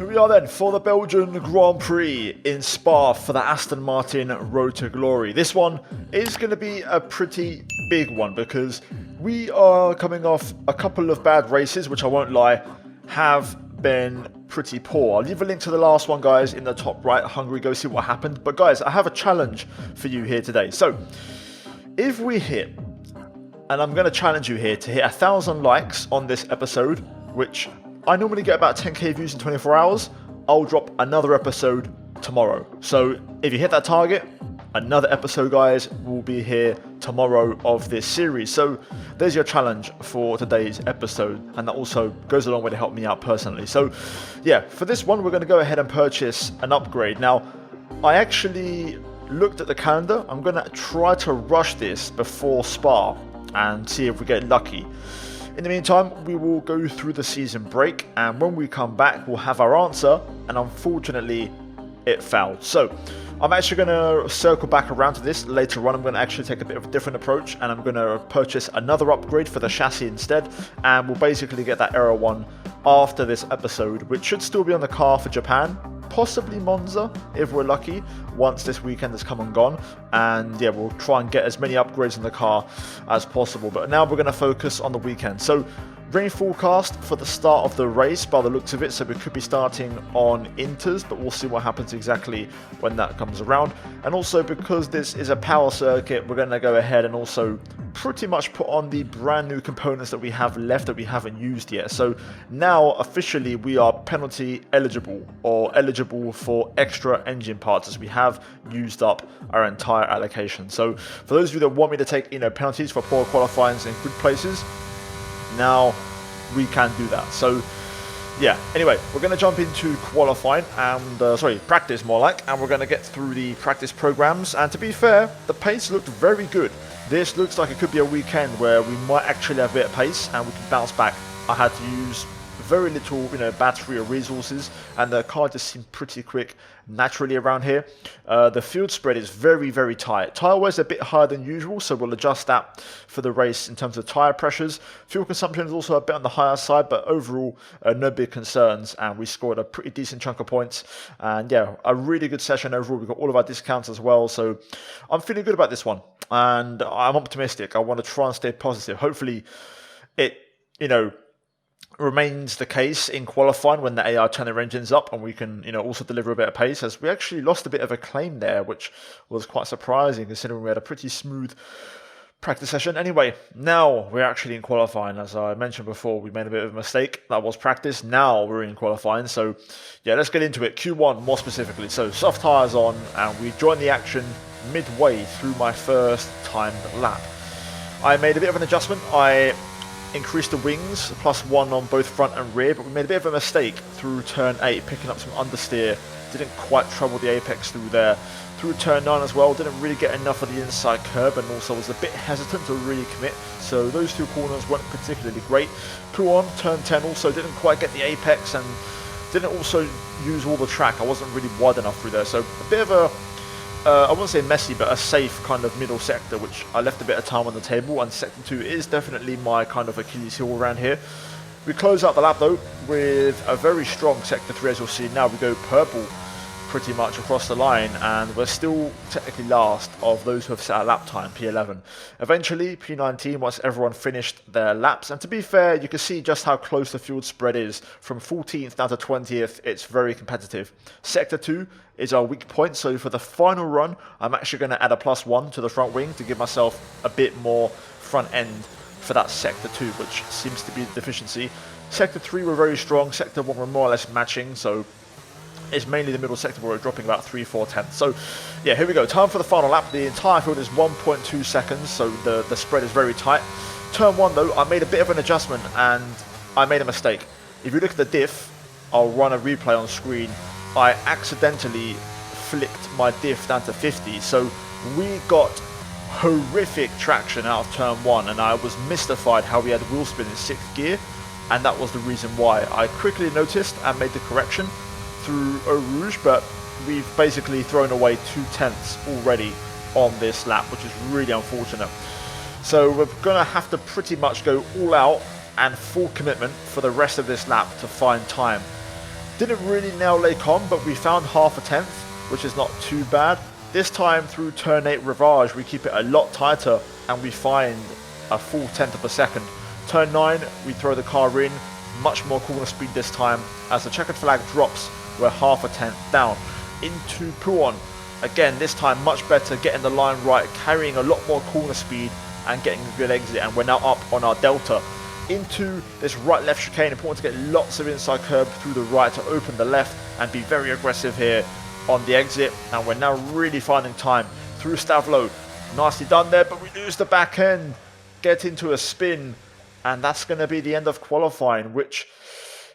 Here we are then for the Belgian Grand Prix in Spa for the Aston Martin Road to Glory. This one is going to be a pretty big one because we are coming off a couple of bad races, which I won't lie, have been pretty poor. I'll leave a link to the last one, guys, in the top right. Hungry, go see what happened. But guys, I have a challenge for you here today. So if we hit, and I'm going to challenge you here to hit 1,000 likes on this episode, which I normally get about 10k views in 24 hours. I'll drop another episode tomorrow. So if you hit that target, another episode, guys, will be here tomorrow of this series. So there's your challenge for today's episode, and that also goes a long way to help me out personally. So yeah, for this one, we're going to go ahead and purchase an upgrade. Now, I actually looked at the calendar. I'm going to try to rush this before Spa and see if we get lucky. In the meantime, we will go through the season break, and when we come back, we'll have our answer, and unfortunately, it failed. So I'm actually going to circle back around to this later on. I'm going to actually take a bit of a different approach, and I'm going to purchase another upgrade for the chassis instead, and we'll basically get that Era 1 after this episode, which should still be on the car for Japan, possibly Monza if we're lucky, once this weekend has come and gone. And yeah, we'll try and get as many upgrades in the car as possible. But now we're going to focus on the weekend. So rain forecast for the start of the race by the looks of it, so we could be starting on INTERS, but we'll see what happens exactly when that comes around. And also, because this is a power circuit, we're going to go ahead and also pretty much put on the brand new components that we have left that we haven't used yet. So now officially we are penalty eligible, or eligible for extra engine parts, as we have used up our entire allocation. So for those of you that want me to take penalties for poor qualifying in good places, now we can do that. So yeah, anyway, we're going to jump into qualifying and practice more like, and we're going to get through the practice programs. And to be fair, the pace looked very good. This looks like it could be a weekend where we might actually have a bit of pace and we can bounce back. I had to use very little battery or resources, and the car just seemed pretty quick naturally around here. The field spread is very, very tight. Tyre wear is a bit higher than usual, so we'll adjust that for the race in terms of tyre pressures. Fuel consumption is also a bit on the higher side, but overall no big concerns, and we scored a pretty decent chunk of points. And yeah, a really good session overall. We've got all of our discounts as well, so I'm feeling good about this one, and I'm optimistic. I want to try and stay positive. Hopefully it remains the case in qualifying when the AI turn their engines up, and we can also deliver a bit of pace, as we actually lost a bit of a claim there, which was quite surprising considering we had a pretty smooth practice session. Anyway, now we're actually in qualifying. As I mentioned before, we made a bit of a mistake. That was practice. Now we're in qualifying. So yeah, let's get into it. Q1 more specifically. So soft tyres on, and we joined the action midway through my first timed lap. I made a bit of an adjustment. I increased the wings, +1 on both front and rear, but we made a bit of a mistake through turn 8, picking up some understeer. Didn't quite trouble the apex through there. Through turn 9 as well, didn't really get enough of the inside curb, and also was a bit hesitant to really commit. So those two corners weren't particularly great. Pull on turn 10 also didn't quite get the apex, and didn't also use all the track. I wasn't really wide enough through there, so a bit of a I wouldn't say messy, but a safe kind of middle sector, which I left a bit of time on the table, and sector 2 is definitely my kind of Achilles heel around here. We close out the lap though with a very strong sector 3, as you'll see. Now we go purple pretty much across the line, and we're still technically last of those who have set a lap time, P11. Eventually P19 once everyone finished their laps, and to be fair, you can see just how close the field spread is. From 14th down to 20th, it's very competitive. Sector 2 is our weak point, so for the final run I'm actually going to add a +1 to the front wing to give myself a bit more front end for that sector 2, which seems to be the deficiency. Sector 3 were very strong, sector 1 were more or less matching, so it's mainly the middle sector where we're dropping about 3/4 tenths. So yeah, here we go. Time for the final lap. The entire field is 1.2 seconds, so the spread is very tight. Turn 1 though, I made a bit of an adjustment and I made a mistake. If you look at the diff, I'll run a replay on screen. I accidentally flicked my diff down to 50, so we got horrific traction out of turn 1, and I was mystified how we had wheel spin in 6th gear, and that was the reason why. I quickly noticed and made the correction through Eau Rouge, but we've basically thrown away 2/10 already on this lap, which is really unfortunate. So we're going to have to pretty much go all out and full commitment for the rest of this lap to find time. Didn't really nail Lake On, but we found half a tenth, which is not too bad. This time through turn 8 Rivage, we keep it a lot tighter and we find a full tenth of a second. Turn 9, we throw the car in, much more corner speed this time. As the checkered flag drops, we're half a tenth down. Into Puon, again this time much better, getting the line right, carrying a lot more corner speed and getting a good exit, and we're now up on our delta. Into this right-left chicane, important to get lots of inside curb through the right to open the left and be very aggressive here on the exit. And we're now really finding time through Stavlo. Nicely done there, but we lose the back end, get into a spin, and that's going to be the end of qualifying, which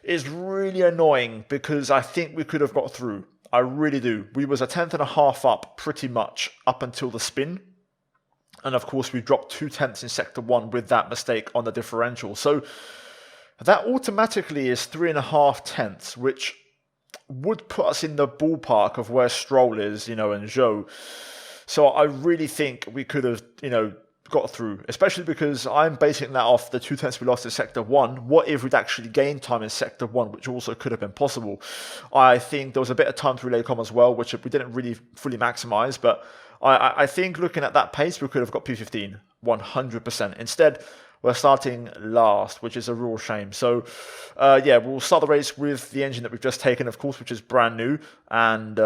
is really annoying because I think we could have got through. I really do. We was a tenth and a half up pretty much up until the spin. And of course, we dropped 2 tenths in Sector 1 with that mistake on the differential. So that automatically is 3.5 tenths, which would put us in the ballpark of where Stroll is, and Zhou. So I really think we could have, got through, especially because I'm basing that off the 2 tenths we lost in Sector 1. What if we'd actually gained time in Sector 1, which also could have been possible? I think there was a bit of time through Lake On as well, which we didn't really fully maximise, but I think looking at that pace, we could have got P15, 100%. Instead, we're starting last, which is a real shame. So, we'll start the race with the engine that we've just taken, of course, which is brand new, and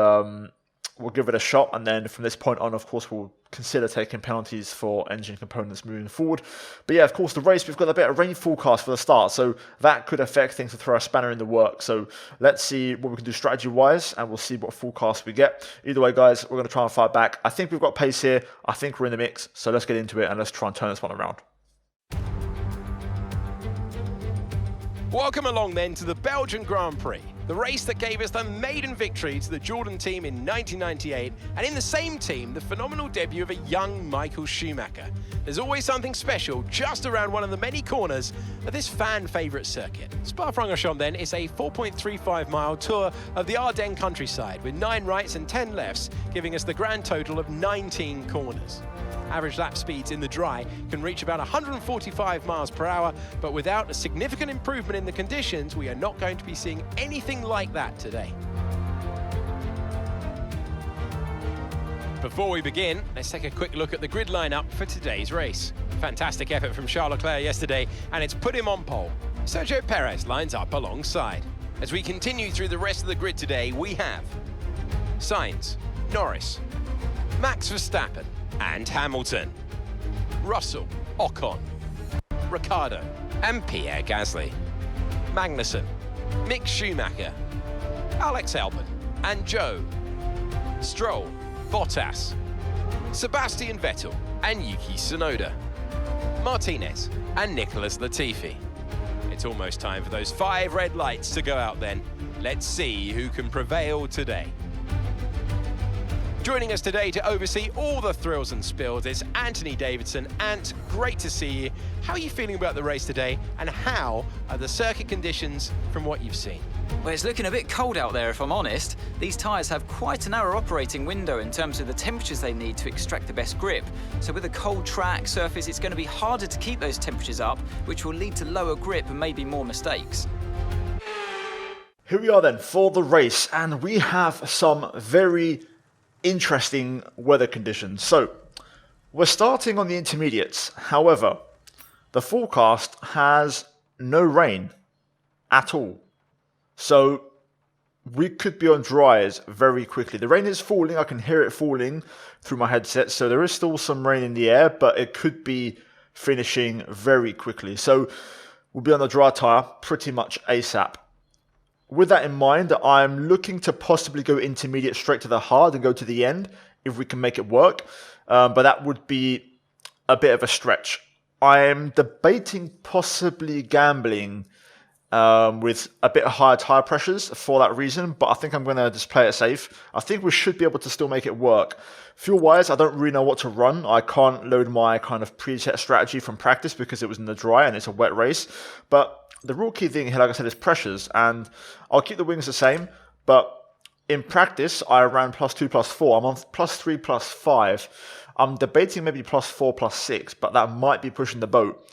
we'll give it a shot. And then from this point on, of course, we'll consider taking penalties for engine components moving forward. But yeah, of course, the race, we've got a bit of rain forecast for the start, so that could affect things to throw a spanner in the works. So let's see what we can do strategy-wise, and we'll see what forecast we get. Either way, guys, we're going to try and fight back. I think we've got pace here. I think we're in the mix. So let's get into it, and let's try and turn this one around. Welcome along then to the Belgian Grand Prix, the race that gave us the maiden victory to the Jordan team in 1998, and in the same team, the phenomenal debut of a young Michael Schumacher. There's always something special just around one of the many corners of this fan favourite circuit. Spa-Francorchamps then is a 4.35 mile tour of the Ardennes countryside with 9 rights and 10 lefts, giving us the grand total of 19 corners. Average lap speeds in the dry can reach about 145 miles per hour, but without a significant improvement in the conditions, we are not going to be seeing anything like that today. Before we begin, let's take a quick look at the grid lineup for today's race. Fantastic effort from Charles Leclerc yesterday, and it's put him on pole. Sergio Perez lines up alongside. As we continue through the rest of the grid today, we have Sainz, Norris, Max Verstappen, and Hamilton, Russell, Ocon, Ricciardo, and Pierre Gasly, Magnussen, Mick Schumacher, Alex Albon, and Zhou, Stroll, Bottas, Sebastian Vettel, and Yuki Tsunoda, Martinez, and Nicholas Latifi. It's almost time for those 5 red lights to go out then. Let's see who can prevail today. Joining us today to oversee all the thrills and spills is Anthony Davidson. Ant, great to see you. How are you feeling about the race today, and how are the circuit conditions from what you've seen? Well, it's looking a bit cold out there, if I'm honest. These tyres have quite a narrow operating window in terms of the temperatures they need to extract the best grip. So with a cold track surface, it's going to be harder to keep those temperatures up, which will lead to lower grip and maybe more mistakes. Here we are then for the race, and we have some very interesting weather conditions. So we're starting on the intermediates. However, the forecast has no rain at all. So we could be on dries very quickly. The rain is falling. I can hear it falling through my headset. So there is still some rain in the air, but it could be finishing very quickly. So we'll be on the dry tyre pretty much ASAP. With that in mind, I'm looking to possibly go intermediate straight to the hard and go to the end if we can make it work. But that would be a bit of a stretch. I'm debating possibly gambling with a bit of higher tyre pressures for that reason, but I think I'm going to just play it safe. I think we should be able to still make it work. Fuel-wise, I don't really know what to run. I can't load my kind of preset strategy from practice because it was in the dry and it's a wet race. But the real key thing here, like I said, is pressures, and I'll keep the wings the same, but in practice, I ran +2, +4. I'm on +3, +5. I'm debating maybe +4, +6, but that might be pushing the boat.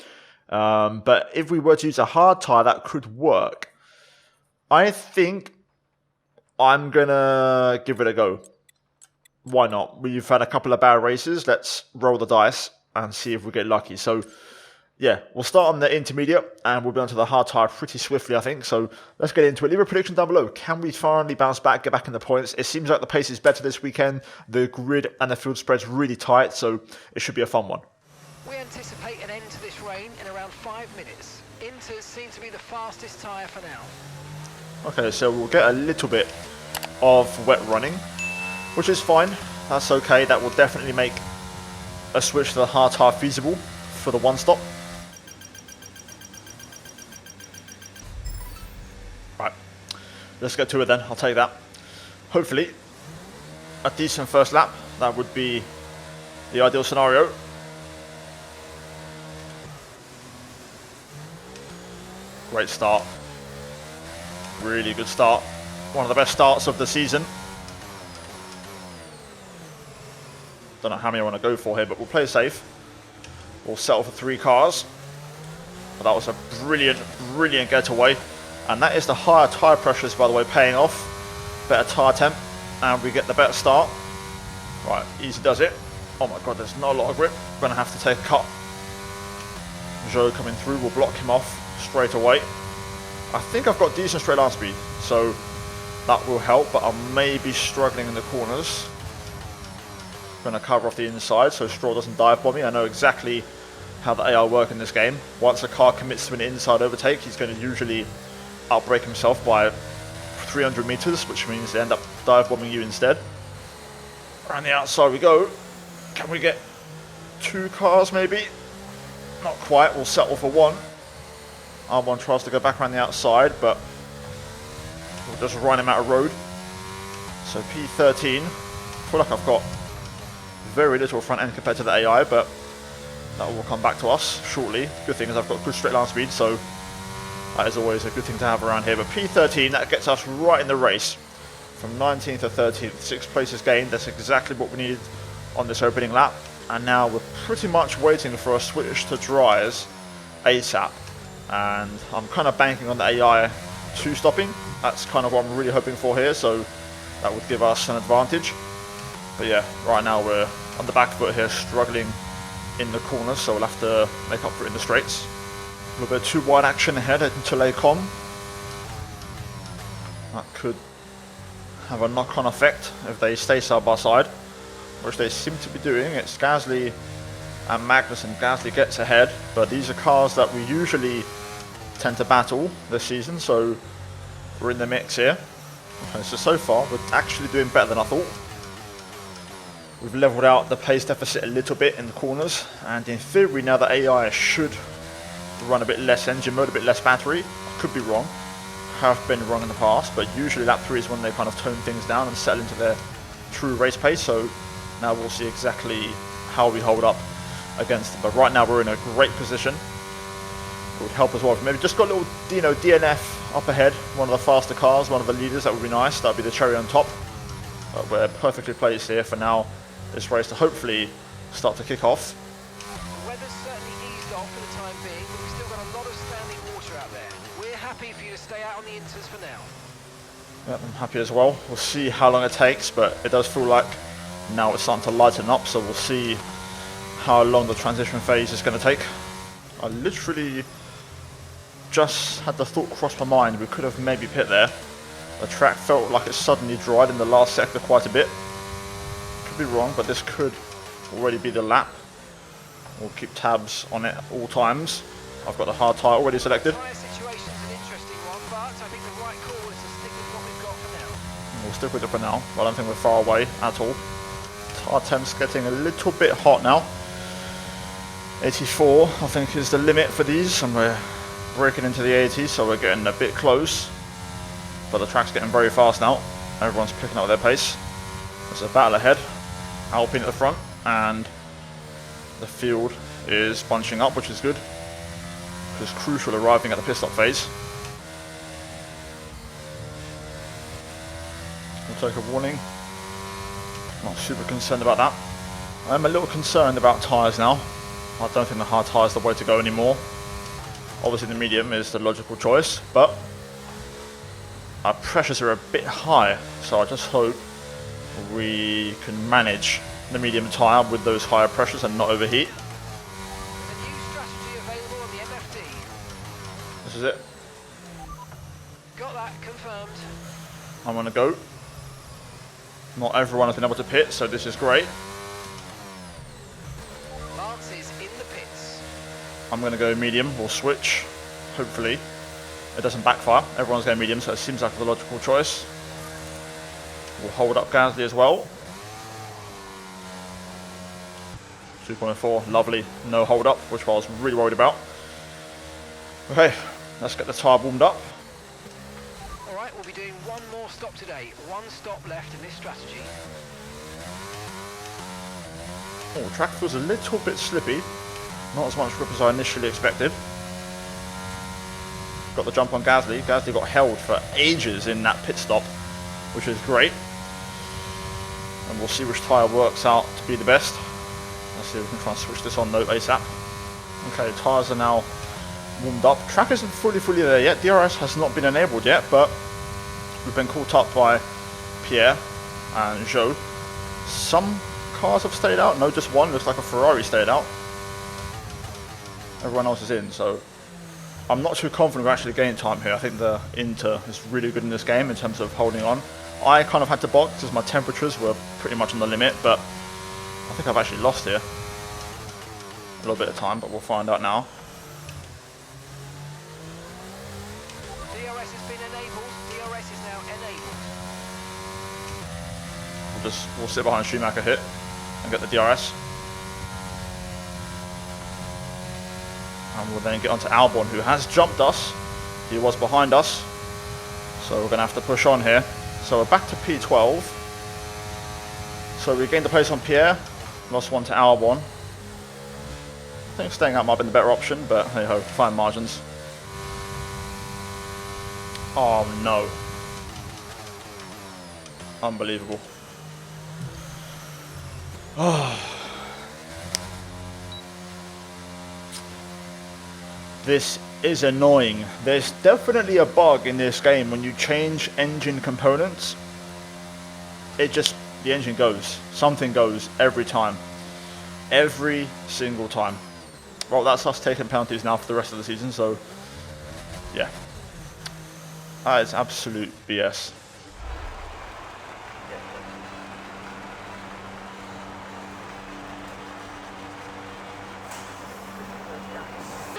But if we were to use a hard tyre, that could work. I think I'm going to give it a go. Why not? We've had a couple of bad races. Let's roll the dice and see if we get lucky. So, yeah, we'll start on the intermediate and we'll be onto the hard tyre pretty swiftly, I think. So let's get into it. Leave a prediction down below. Can we finally bounce back, get back in the points? It seems like the pace is better this weekend. The grid and the field spread's really tight, so it should be a fun one. We anticipate an end to this rain in around 5 minutes. INTERS seem to be the fastest tyre for now. Okay, so we'll get a little bit of wet running, which is fine. That's okay. That will definitely make a switch to the hard tyre feasible for the one stop. Right, let's get to it then. I'll take that. Hopefully, a decent first lap. That would be the ideal scenario. Great start. Really good start. One of the best starts of the season. Don't know how many I want to go for here, but we'll play safe. We'll settle for 3 cars. But that was a brilliant, brilliant getaway. And that is the higher tyre pressures, by the way, paying off. Better tyre temp. And we get the better start. Right, easy does it. Oh my god, there's not a lot of grip. Going to have to take a cut. Joe coming through. We'll block him off straight away. I think I've got decent straight line speed, so that will help, but I may be struggling in the corners. Going to cover off the inside so Straw doesn't dive bomb me. I know exactly how the AI work in this game. Once a car commits to an inside overtake, he's going to usually outbrake himself by 300 meters, which means they end up dive bombing you instead. Around the outside we go. Can we get 2 cars maybe? Not quite, we'll settle for 1. R1 tries to go back around the outside, but we'll just run him out of road. So P13, I feel like I've got very little front end compared to the AI, but that will come back to us shortly. Good thing is I've got good straight line speed, so that is always a good thing to have around here. But P13, that gets us right in the race. From 19th to 13th, 6 places gained. That's exactly what we needed on this opening lap. And now we're pretty much waiting for a switch to dryers ASAP. And I'm kind of banking on the AI 2-stopping. That's kind of what I'm really hoping for here, so that would give us an advantage. But yeah, right now we're on the back foot here, struggling in the corners, so we'll have to make up for it in the straights. A little bit too wide action ahead into Lecom. That could have a knock-on effect if they stay side by side, which they seem to be doing. It's Gasly and Magnussen. Gasly gets ahead, but these are cars that we usually tend to battle this season, so we're in the mix here. Okay, so far we're actually doing better than I thought. We've leveled out the pace deficit a little bit in the corners, and in theory now the AI should run a bit less engine mode, a bit less battery. I could be wrong, have been wrong in the past, but usually lap 3 is when they kind of tone things down and settle into their true race pace, so now we'll see exactly how we hold up against them. But right now we're in a great position. It would help as well if maybe just got a little DNF up ahead, one of the faster cars, one of the leaders. That would be nice. That would be the cherry on top. But we're perfectly placed here for now this race to hopefully start to kick off. The weather's certainly eased off for the time being, but we've still got a lot of standing water out there. We're happy for you to stay out on the INTERS for now. Yep, I'm happy as well. We'll see how long it takes, but it does feel like now it's starting to lighten up, so we'll see how long the transition phase is going to take. I literally just had the thought cross my mind, we could have maybe pit there. The track felt like it suddenly dried in the last sector quite a bit. Could be wrong, but this could already be the lap. We'll keep tabs on it at all times. I've got the hard tyre already selected. The tyre situation's an interesting one, but I think the right call is to stick with what we've got for now. We'll stick with it for now. I don't think we're far away at all. Tyre temp's getting a little bit hot now. 84 I think is the limit for these, and we're breaking into the 80s, so we're getting a bit close. But the track's getting very fast now. Everyone's picking up their pace. There's a battle ahead. Alpine at the front, and the field is bunching up, which is good. Which is crucial arriving at the pit stop phase. We'll take a warning. Not super concerned about that. I'm a little concerned about tyres now. I don't think the hard tyre is the way to go anymore. Obviously the medium is the logical choice, but our pressures are a bit high, so I just hope we can manage the medium tyre with those higher pressures and not overheat. There's a new strategy available on the MFD. This is it. Got that confirmed. I'm going to go. Not everyone has been able to pit, so this is great. Lance is in the pits. I'm going to go medium or switch. Hopefully it doesn't backfire. Everyone's going medium, so it seems like the logical choice. We'll hold up Gasly as well. 2.4, lovely. No hold up, which I was really worried about. Okay, let's get the tyre warmed up. Alright, we'll be doing one more stop today. One stop left in this strategy. Oh, track feels a little bit slippy. Not as much grip as I initially expected. Got the jump on Gasly. Gasly got held for ages in that pit stop, which is great. And we'll see which tyre works out to be the best. Let's see if we can try and switch this on though ASAP. Okay, tyres are now warmed up. Track isn't fully there yet. DRS has not been enabled yet, but we've been caught up by Pierre and Zhou. Some cars have stayed out. No, just one. Looks like a Ferrari stayed out. Everyone else is in, so I'm not too confident we're actually gaining time here. I think the Inter is really good in this game in terms of holding on. I kind of had to box because my temperatures were pretty much on the limit, but I think I've actually lost here. A little bit of time, but we'll find out now. DRS has been enabled. DRS is now enabled. We'll sit behind Schumacher here and get the DRS. And we'll then get onto Albon, who has jumped us. He was behind us, so we're going to have to push on here. So we're back to P12. So we gained the place on Pierre, lost one to Albon. I think staying out might have been the better option, but hey ho, fine margins. Oh no. Unbelievable. Oh. This is annoying. There's definitely a bug in this game when you change engine components. The engine goes. Something goes every time. Every single time. Well, that's us taking penalties now for the rest of the season, so yeah. That is absolute BS.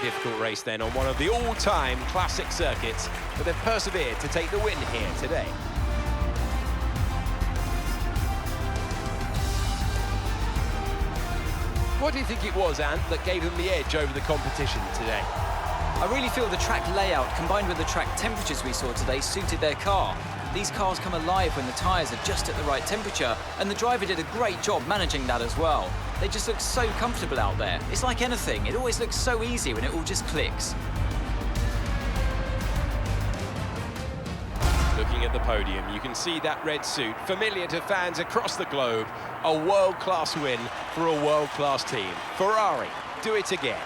Difficult race then on one of the all-time classic circuits, but they've persevered to take the win here today. What do you think it was, Ant, that gave them the edge over the competition today? I really feel the track layout combined with the track temperatures we saw today suited their car. These cars come alive when the tyres are just at the right temperature, and the driver did a great job managing that as well. They just look so comfortable out there. It's like anything, it always looks so easy when it all just clicks. Looking at the podium, you can see that red suit, familiar to fans across the globe. A world-class win for a world-class team. Ferrari, do it again.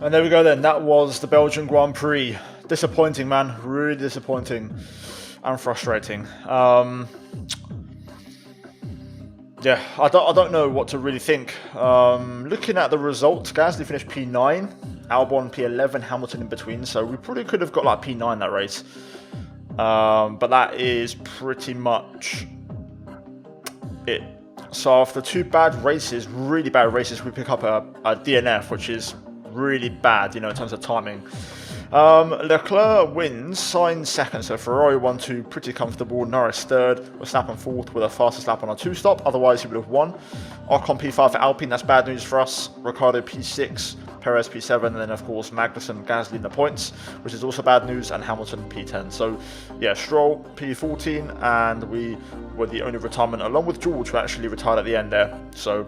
And there we go then, that was the Belgian Grand Prix. Disappointing, man, really disappointing and frustrating. Yeah, I don't know what to really think. Looking at the results, Gasly finished P9, Albon P11, Hamilton in between, so we probably could have got like P9 that race. But that is pretty much it. So after two bad races, really bad races, we pick up a DNF, which is really bad, you know, in terms of timing. Leclerc wins, Sainz second, so Ferrari 1-2, pretty comfortable. Norris third, Verstappen fourth with a fastest lap on a 2-stop, otherwise he would have won. Ocon P5 for Alpine, that's bad news for us. Ricciardo P6, Perez P7, and then of course Magnussen, Gasly in the points, which is also bad news, and Hamilton P10. So yeah, Stroll P14, and we were the only retirement, along with George, who actually retired at the end there. So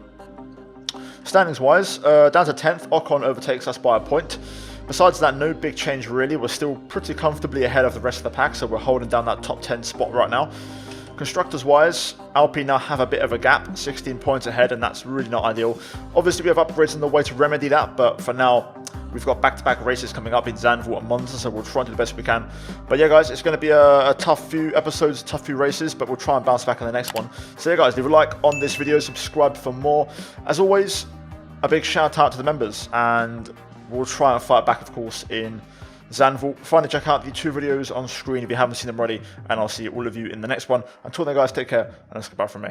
standings wise, down to 10th, Ocon overtakes us by a point. Besides that, no big change really. We're still pretty comfortably ahead of the rest of the pack, so we're holding down that top 10 spot right now. Constructors wise, Alpine now have a bit of a gap, 16 points ahead, and that's really not ideal. Obviously we have upgrades on the way to remedy that, but for now we've got back-to-back races coming up in Zandvoort and Monza, so we'll try and do the best we can. But yeah guys, it's going to be a tough few episodes, tough few races, but we'll try and bounce back in the next one. So yeah guys, leave a like on this video, subscribe for more. As always, a big shout out to the members, and we'll try and fight back, of course, in Zandvoort. Finally, check out the 2 videos on screen if you haven't seen them already, and I'll see all of you in the next one. Until then, guys, take care, and that's goodbye from me.